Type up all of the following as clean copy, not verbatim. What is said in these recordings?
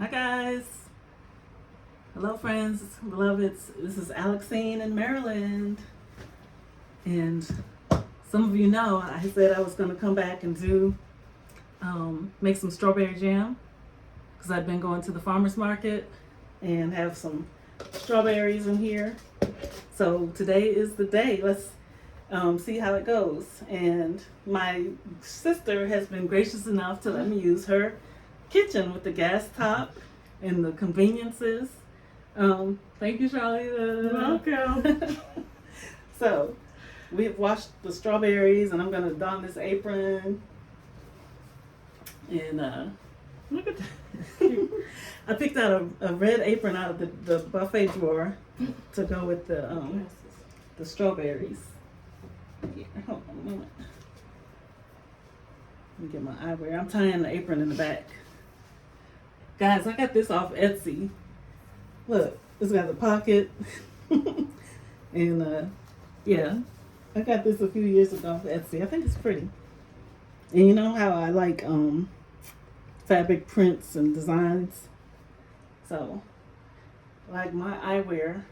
Hi guys. Hello friends, beloveds. This is Alexine in Maryland. And some of you know I said I was going to come back and make some strawberry jam because I've been going to the farmer's market and have some strawberries in here. So today is the day. Let's see how it goes. And my sister has been gracious enough to let me use her kitchen with the gas top and the conveniences. Thank you, Charlie. Welcome. So we've washed the strawberries and I'm gonna don this apron. And Look at that. I picked out a red apron out of the buffet drawer to go with the strawberries. Here, hold on a moment. Let me get my eyewear. I'm tying the apron in the back. Guys, I got this off Etsy. Look, it's got the pocket. And yeah, I got this a few years ago off Etsy. I think it's pretty. And you know how I like fabric prints and designs. So, like my eyewear,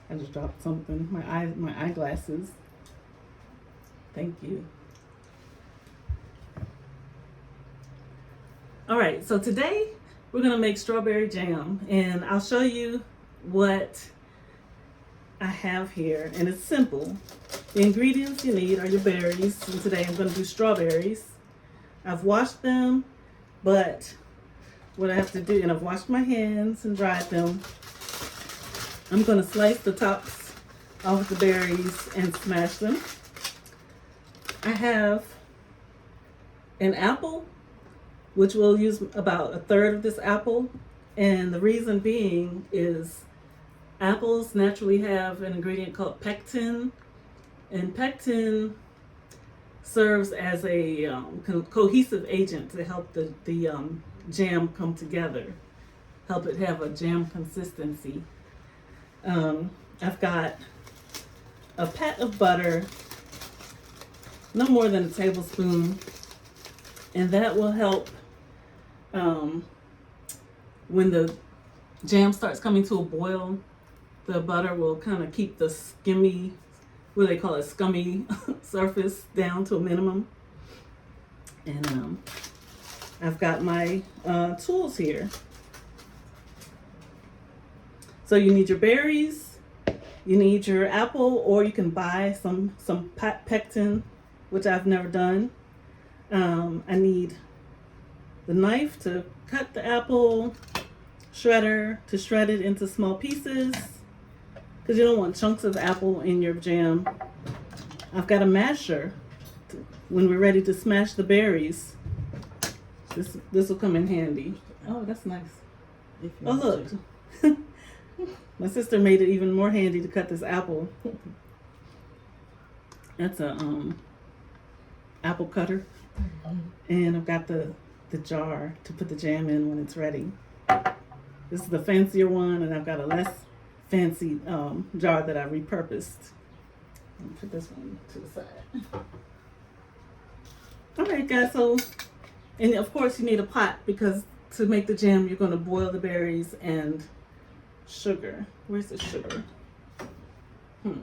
I just dropped something. My eyeglasses. Thank you. All right, so today we're gonna make strawberry jam, and I'll show you what I have here, and it's simple. The ingredients you need are your berries, and today I'm gonna do strawberries. I've washed them, but what I have to do, and I've washed my hands and dried them. I'm gonna slice the tops off the berries and smash them. I have an apple, which we'll use about a third of this apple. And the reason being is apples naturally have an ingredient called pectin. And pectin serves as a cohesive agent to help the jam come together, help it have a jam consistency. I've got a pat of butter, no more than a tablespoon, and that will help when the jam starts coming to a boil. The butter will kind of keep the skimmy, what they call it, scummy surface down to a minimum. And I've got my tools here. So you need your berries, you need your apple, or you can buy some pectin, which I've never done. I need the knife to cut the apple, shredder to shred it into small pieces, because you don't want chunks of apple in your jam. I've got a masher when we're ready to smash the berries. This will come in handy. Oh, that's nice. Oh, look. My sister made it even more handy to cut this apple. That's a apple cutter. And I've got the jar to put the jam in when it's ready. This is the fancier one, and I've got a less fancy jar that I repurposed. Let me put this one to the side. All right, guys, so, and of course you need a pot, because to make the jam, you're gonna boil the berries and sugar. Where's the sugar? Okay.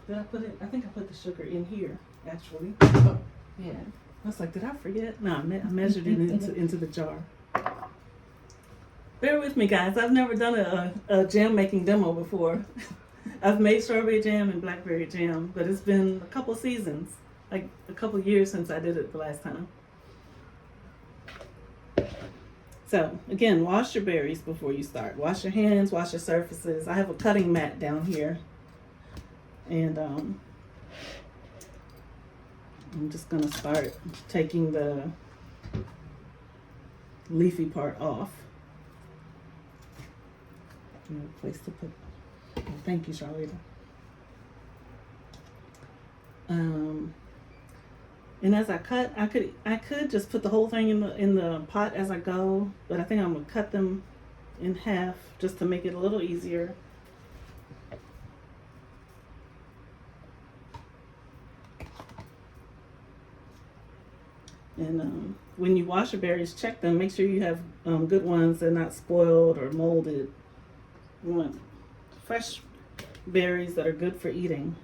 Did I put it? I think I put the sugar in here, actually. Yeah. I was like, did I forget? No, I measured it into the jar. Bear with me, guys. I've never done a jam making demo before. I've made strawberry jam and blackberry jam, but it's been a couple seasons, like a couple years since I did it the last time. So, again, wash your berries before you start. Wash your hands, wash your surfaces. I have a cutting mat down here. And I'm just going to start taking the leafy part off. A place to put. Oh, thank you, Charlita. And as I cut, I could just put the whole thing in the pot as I go, but I think I'm gonna cut them in half just to make it a little easier. And when you wash your berries, check them. Make sure you have good ones. They're not spoiled or molded. You want fresh berries that are good for eating.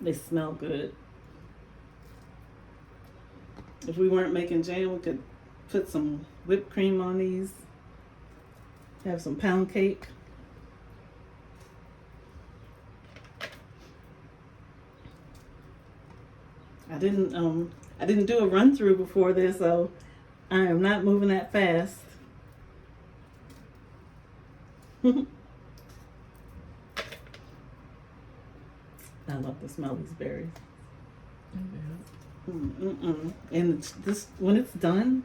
They smell good. If we weren't making jam, we could put some whipped cream on these. Have some pound cake. I didn't do a run through before this, so I am not moving that fast. I love the smell of these berries. And when it's done,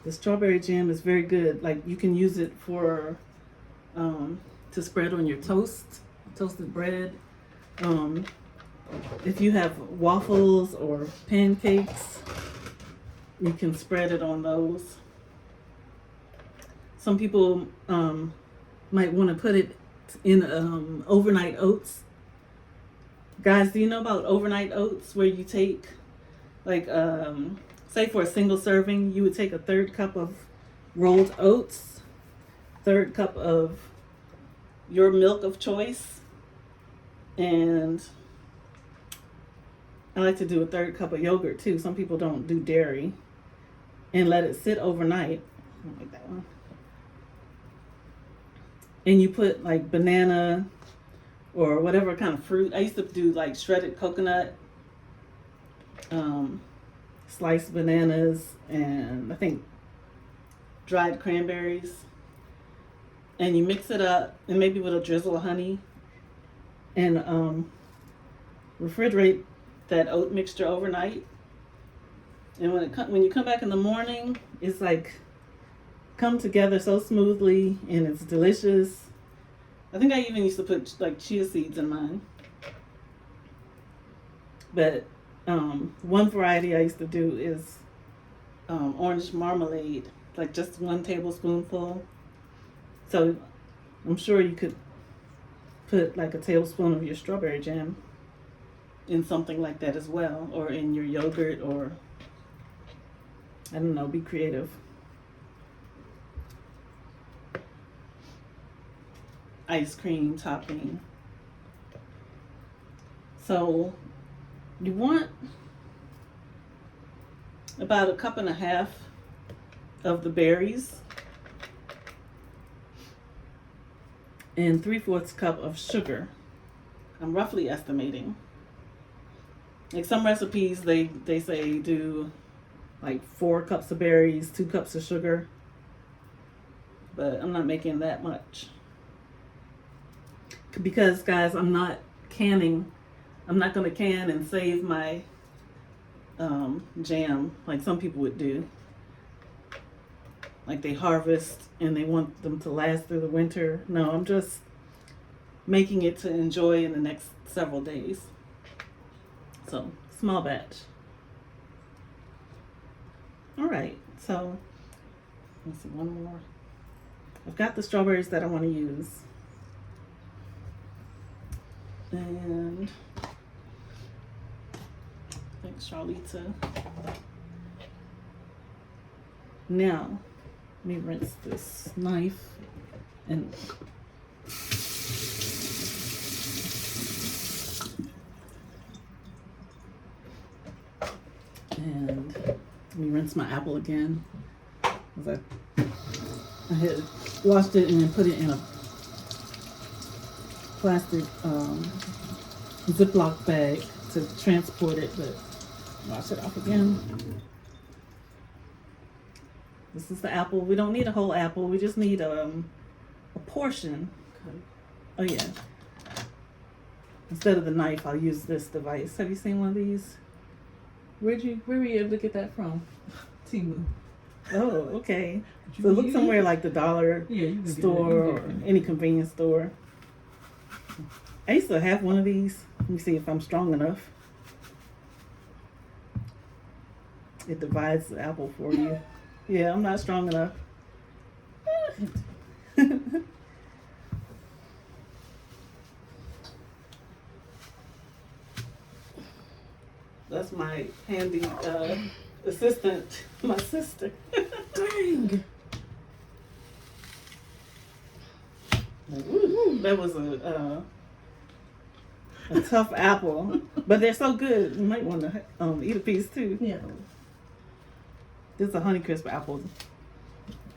the strawberry jam is very good. Like, you can use it for to spread on your toasted bread. If you have waffles or pancakes, you can spread it on those. Some people might want to put it in overnight oats. Guys, do you know about overnight oats, where you take, like, say for a single serving, you would take a 1/3 cup of rolled oats, 1/3 cup of your milk of choice, and I like to do a 1/3 cup of yogurt too. Some people don't do dairy, and let it sit overnight. I don't like that one. And you put like banana or whatever kind of fruit. I used to do like shredded coconut, sliced bananas, and I think dried cranberries. And you mix it up, and maybe with a drizzle of honey, and refrigerate that oat mixture overnight. And when you come back in the morning, it's like come together so smoothly, and it's delicious. I think I even used to put like chia seeds in mine. But one variety I used to do is orange marmalade, like just 1 tablespoonful. So I'm sure you could put like a tablespoon of your strawberry jam in something like that as well, or in your yogurt, or I don't know, be creative. Ice cream topping. So you want about 1.5 cups of the berries and 3/4 cup of sugar. I'm roughly estimating. Like some recipes, they say do like 4 cups of berries, 2 cups of sugar, but I'm not making that much. Because guys, I'm not canning. I'm not going to can and save my jam like some people would do. Like they harvest and they want them to last through the winter. No, I'm just making it to enjoy in the next several days. So, small batch. All right, so let's see, one more. I've got the strawberries that I want to use. And thanks, Charlita. Now, let me rinse this knife and let me rinse my apple again. Because I had washed it and then put it in a plastic Ziploc bag to transport it, but wash it off again. This is the apple. We don't need a whole apple. We just need a portion. Oh yeah. Instead of the knife, I'll use this device. Have you seen one of these? Where were you able to get that from? Timu. Oh, okay. So look somewhere like the dollar store or any convenience store. I used to have one of these. Let me see if I'm strong enough. It divides the apple for you. Yeah, I'm not strong enough. That's my handy assistant, my sister. Dang. Ooh, that was a tough apple, but they're so good. You might want to eat a piece too. Yeah. This is a Honeycrisp apple.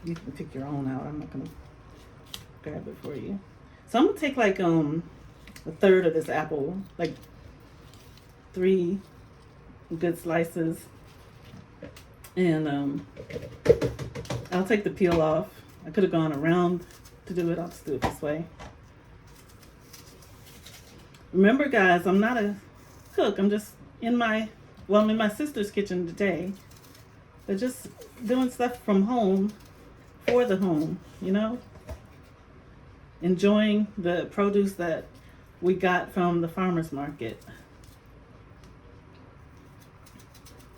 You can pick your own out. I'm not gonna grab it for you. So I'm gonna take like a third of this apple, like 3 good slices, and I'll take the peel off. I could have gone around to do it. I'll just do it this way. Remember, guys, I'm not a cook. I'm just I'm in my sister's kitchen today. They're just doing stuff from home for the home, you know? Enjoying the produce that we got from the farmer's market.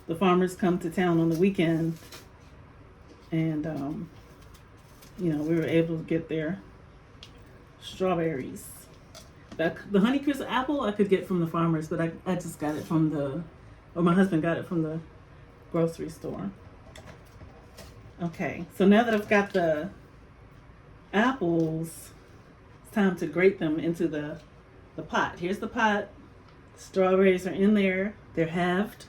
The farmers come to town on the weekend, and you know, we were able to get their strawberries. The Honeycrisp apple I could get from the farmers, but I just got it from my husband got it from the grocery store. Okay, so now that I've got the apples, it's time to grate them into the pot. Here's the pot. Strawberries are in there. They're halved.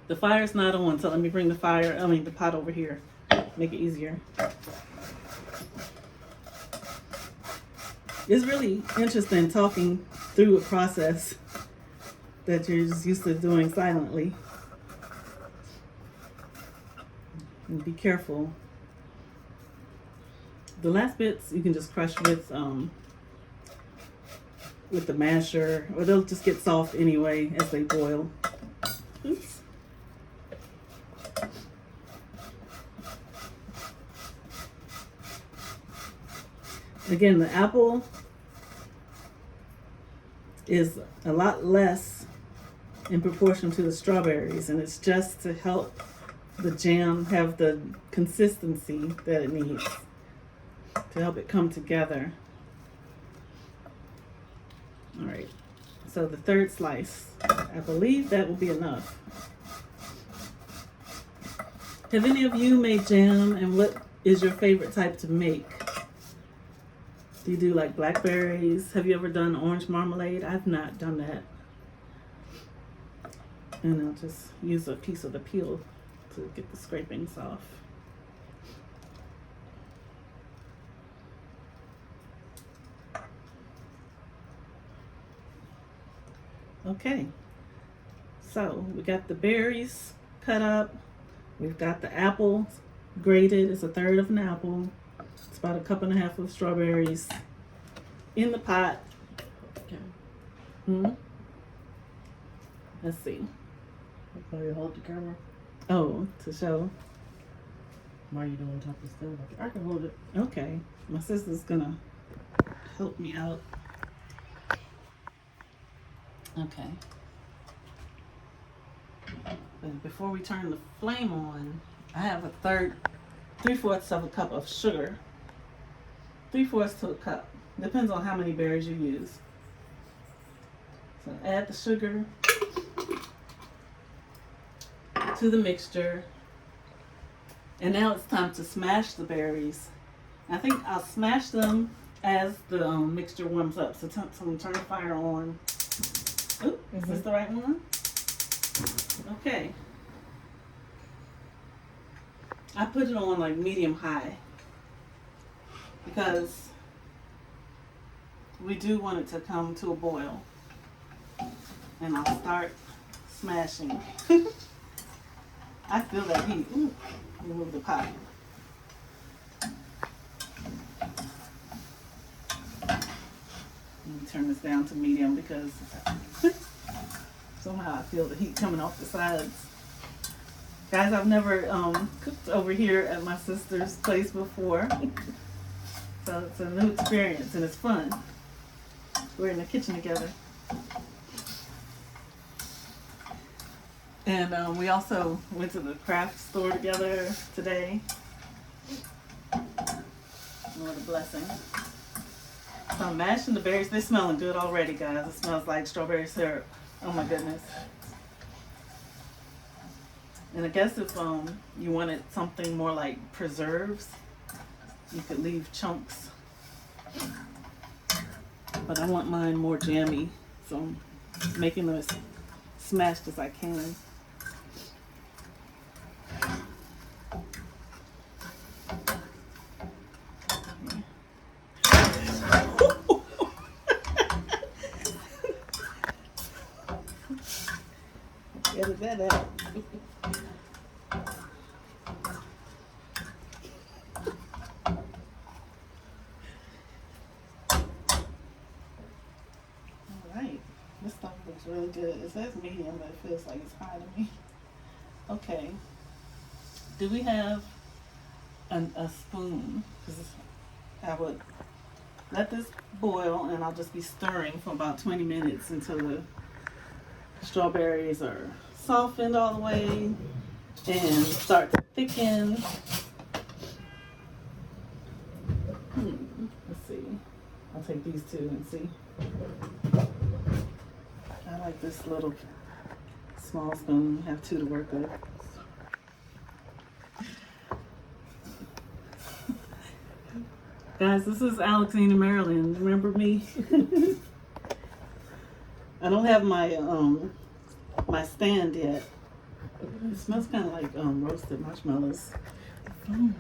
The fire's not on, so let me bring the pot over here. Make it easier. It's really interesting talking through a process that you're just used to doing silently. And be careful. The last bits you can just crush with the masher, or they'll just get soft anyway as they boil. Oops. Again, the apple is a lot less in proportion to the strawberries, and it's just to help the jam have the consistency that it needs to help it come together. All right, so the third slice, I believe that will be enough. Have any of you made jam, and what is your favorite type to make? Do you do like blackberries? Have you ever done orange marmalade? I've not done that. And I'll just use a piece of the peel to get the scrapings off. Okay, so we got the berries cut up. We've got the apple grated. It's a third of an apple. It's about 1.5 cups of strawberries in the pot. Okay. Let's see. How you hold the camera? Oh, to show. Why are you doing top of stuff? I can hold it. Okay. My sister's gonna help me out. Okay. And before we turn the flame on, I have 3/4 of a cup of sugar. 3/4 to a cup. Depends on how many berries you use. So add the sugar to the mixture. And now it's time to smash the berries. I think I'll smash them as the mixture warms up. So I'm turn the fire on. Ooh, is this the right one? Okay. I put it on like medium high because we do want it to come to a boil. And I'll start smashing. I feel that heat. Ooh, remove the pot. Let me turn this down to medium because somehow I feel the heat coming off the sides. Guys, I've never cooked over here at my sister's place before. So it's a new experience and it's fun. We're in the kitchen together. And we also went to the craft store together today. What a blessing. So I'm mashing the berries. They're smelling good already, guys. It smells like strawberry syrup. Oh my goodness. And I guess if you wanted something more like preserves, you could leave chunks. But I want mine more jammy, so I'm making them as smashed as I can. Edit that out. Alright, this stuff looks really good. It says medium, but it feels like it's high to me. Okay. Do we have a spoon? Because I would let this boil and I'll just be stirring for about 20 minutes until the strawberries are softened all the way and start to thicken. Let's see. I'll take these two and see. I like this little small spoon. I have two to work with. Guys, this is Alexina, Maryland. Remember me? I don't have my my stand yet. It smells kind of like roasted marshmallows. And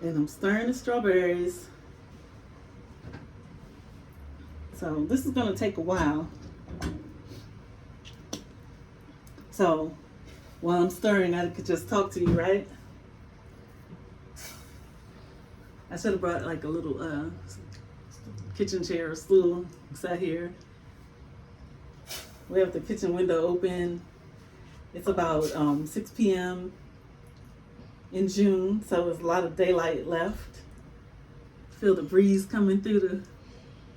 I'm stirring the strawberries. So this is gonna take a while. So while I'm stirring, I could just talk to you, right? I should have brought like a little kitchen chair or stool. Sat here. We have the kitchen window open. It's about 6 p.m. in June, so there's a lot of daylight left. Feel the breeze coming through the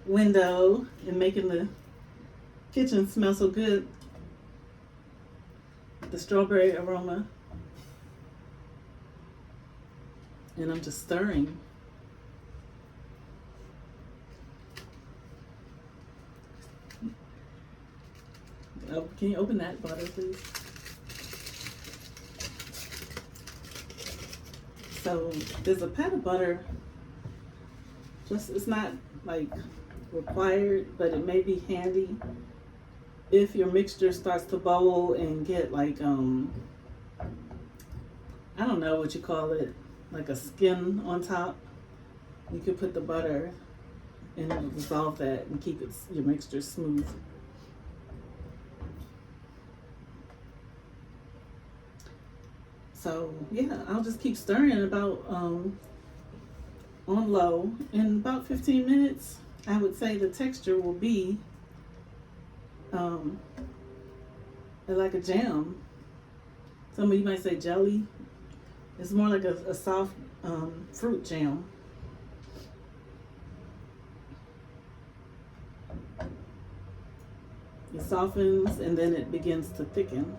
window and making the kitchen smell so good. The strawberry aroma. And I'm just stirring. Oh, can you open that butter, please? So there's a pat of butter. Just it's not like required, but it may be handy if your mixture starts to bubble and get like I don't know what you call it, like a skin on top. You could put the butter and it'll dissolve that and keep your mixture smooth. So yeah, I'll just keep stirring about on low. In about 15 minutes, I would say the texture will be like a jam. Some of you might say jelly. It's more like a soft fruit jam. It softens and then it begins to thicken.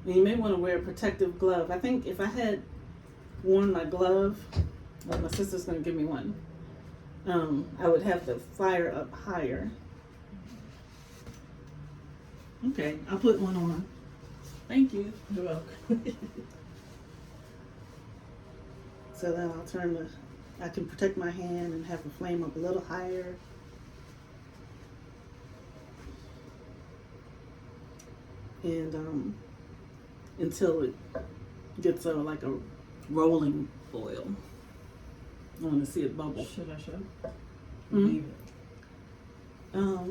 And you may want to wear a protective glove. I think if I had worn my glove, like my sister's going to give me one, I would have the fire up higher. Okay, I'll put one on. Thank you. You're welcome. So then I'll turn I can protect my hand and have the flame up a little higher. And until it gets like a rolling boil. I want to see it bubble. Should I show? Mm-hmm.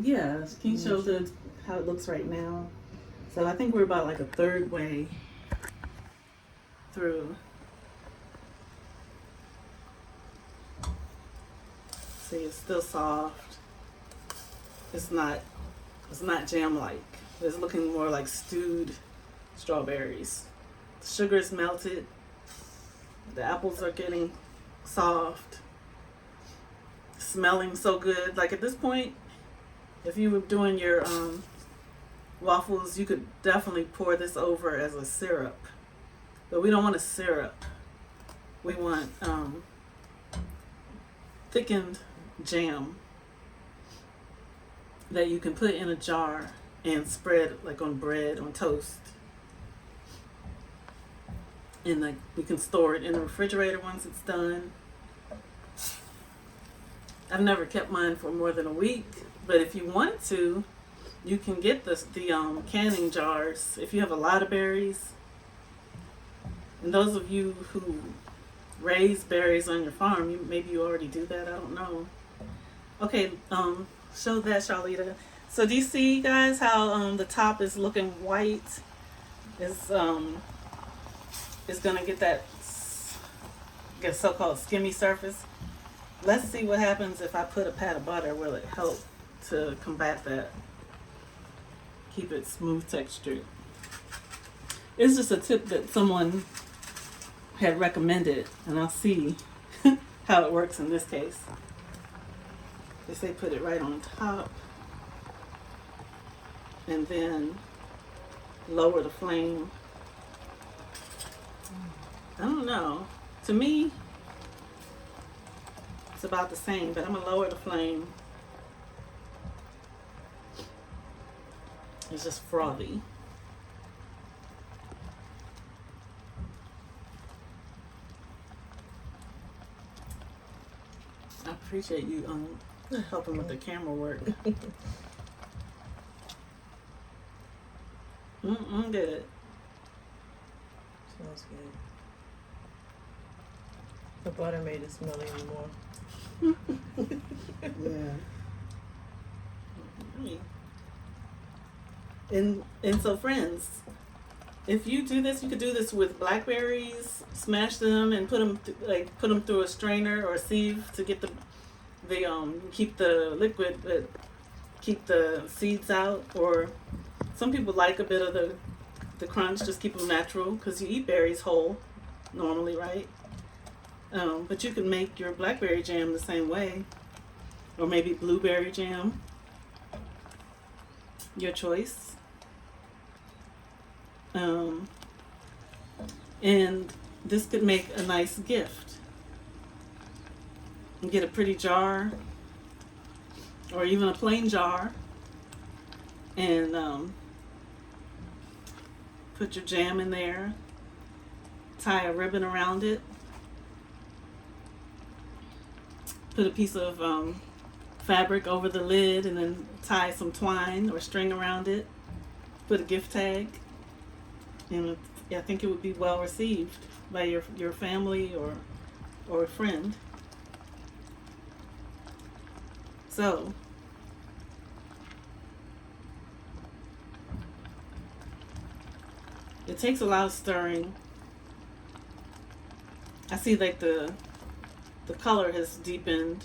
Yeah, can you show how it looks right now? So I think we're about like a third way through. See, it's still soft. It's not jam-like. It's looking more like stewed strawberries. The sugar is melted. The apples are getting soft. Smelling so good. Like at this point, if you were doing your waffles, you could definitely pour this over as a syrup. But we don't want a syrup. we want thickened jam that you can put in a jar and spread like on bread, on toast. And like we can store it in the refrigerator once it's done. I've never kept mine for more than a week, but if you want to, you can get the canning jars if you have a lot of berries. And those of you who raise berries on your farm, maybe you already do that. I don't know. Okay, show that, Charlita. So do you see, guys, how the top is looking white? Is gonna get that so-called skimmy surface. Let's see what happens if I put a pat of butter. Will it help to combat that? Keep it smooth textured. It's just a tip that someone had recommended, and I'll see how it works in this case. They say put it right on top and then lower the flame. I don't know. To me, it's about the same, but I'm gonna lower the flame. It's just frothy. I appreciate you helping with the camera work. Good. Smells good. The butter made it smell even more. Yeah. And so, friends, if you do this, you could do this with blackberries. Smash them and put them through a strainer or a sieve to get the keep the liquid, but keep the seeds out. Or some people like a bit of the crunch. Just keep them natural because you eat berries whole normally, right? But you can make your blackberry jam the same way, or maybe blueberry jam. Your choice. And this could make a nice gift. You get a pretty jar, or even a plain jar, and put your jam in there. Tie a ribbon around it. Put a piece of fabric over the lid and then tie some twine or string around it. Put a gift tag, and I think it would be well received by your family or a friend. So it takes a lot of stirring. I see like the color has deepened.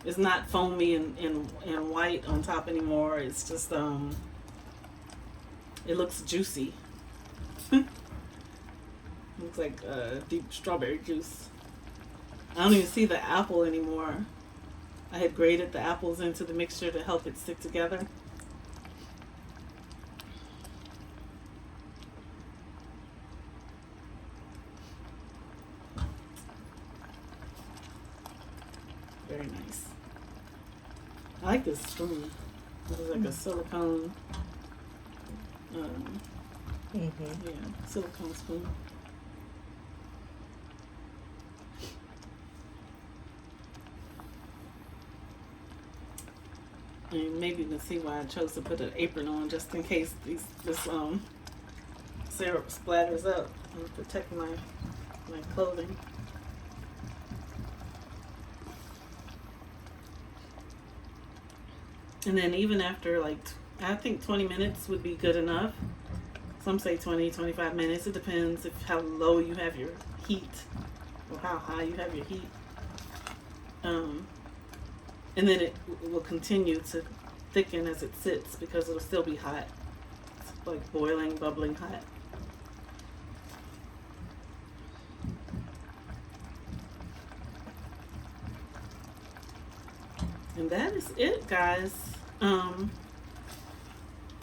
It's not foamy and white on top anymore. It's just it looks juicy. Looks like deep strawberry juice. I don't even see the apple anymore. I had grated the apples into the mixture to help it stick together. Very nice. I like this spoon. It was like a silicone. Yeah, silicone spoon. And maybe you can see why I chose to put an apron on, just in case this syrup splatters up and protect my clothing. And then even after I think 20 minutes would be good enough. Some say 20, 25 minutes. It depends how low you have your heat or how high you have your heat. And then it will continue to thicken as it sits because it'll still be hot. It's like boiling, bubbling hot. And that is it, guys.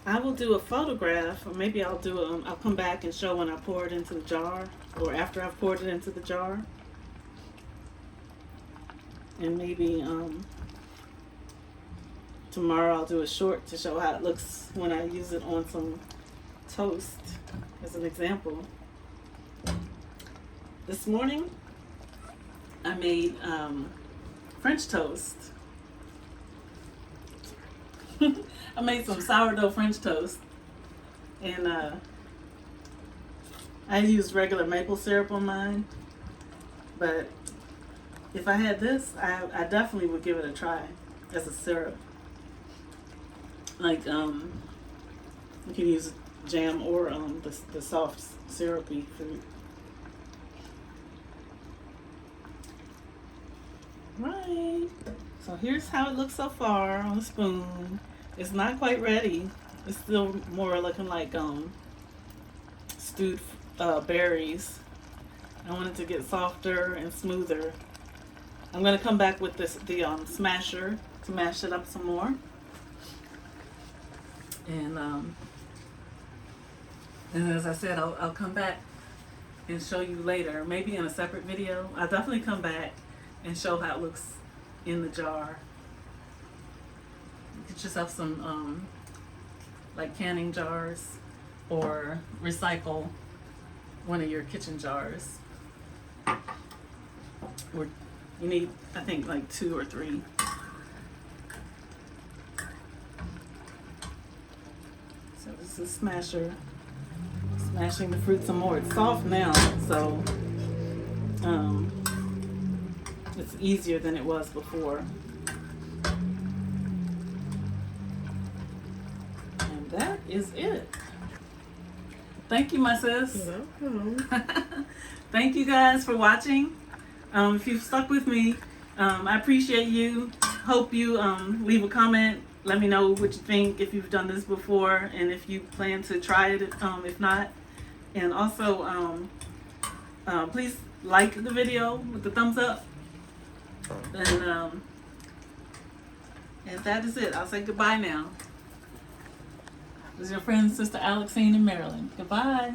I will do a photograph, or maybe I'll do I'll come back and show when I pour it into the jar, or after I've poured it into the jar. And maybe tomorrow I'll do a short to show how it looks when I use it on some toast as an example. This morning I made French toast. I made some sourdough French toast, and I used regular maple syrup on mine, but if I had this, I definitely would give it a try as a syrup. Like you can use jam or the soft syrupy fruit. Right. So here's how it looks so far on the spoon. It's not quite ready. It's still more looking like stewed berries. I want it to get softer and smoother. I'm gonna come back with the smasher to mash it up some more. And as I said, I'll come back and show you later, maybe in a separate video. I'll definitely come back and show how it looks in the jar. Get yourself some like canning jars, or recycle one of your kitchen jars. Or you need, I think, like 2 or 3. So this is smasher, smashing the fruit some more. It's soft now, so it's easier than it was before. And that is it. Thank you, my sis. You're welcome. Thank you guys for watching. If you've stuck with me, I appreciate you. Hope you leave a comment. Let me know what you think, if you've done this before, and if you plan to try it, if not. And also, please like the video with the thumbs up. And that is it. I'll say goodbye now. This is your friend, Sister Alexine in Maryland. Goodbye.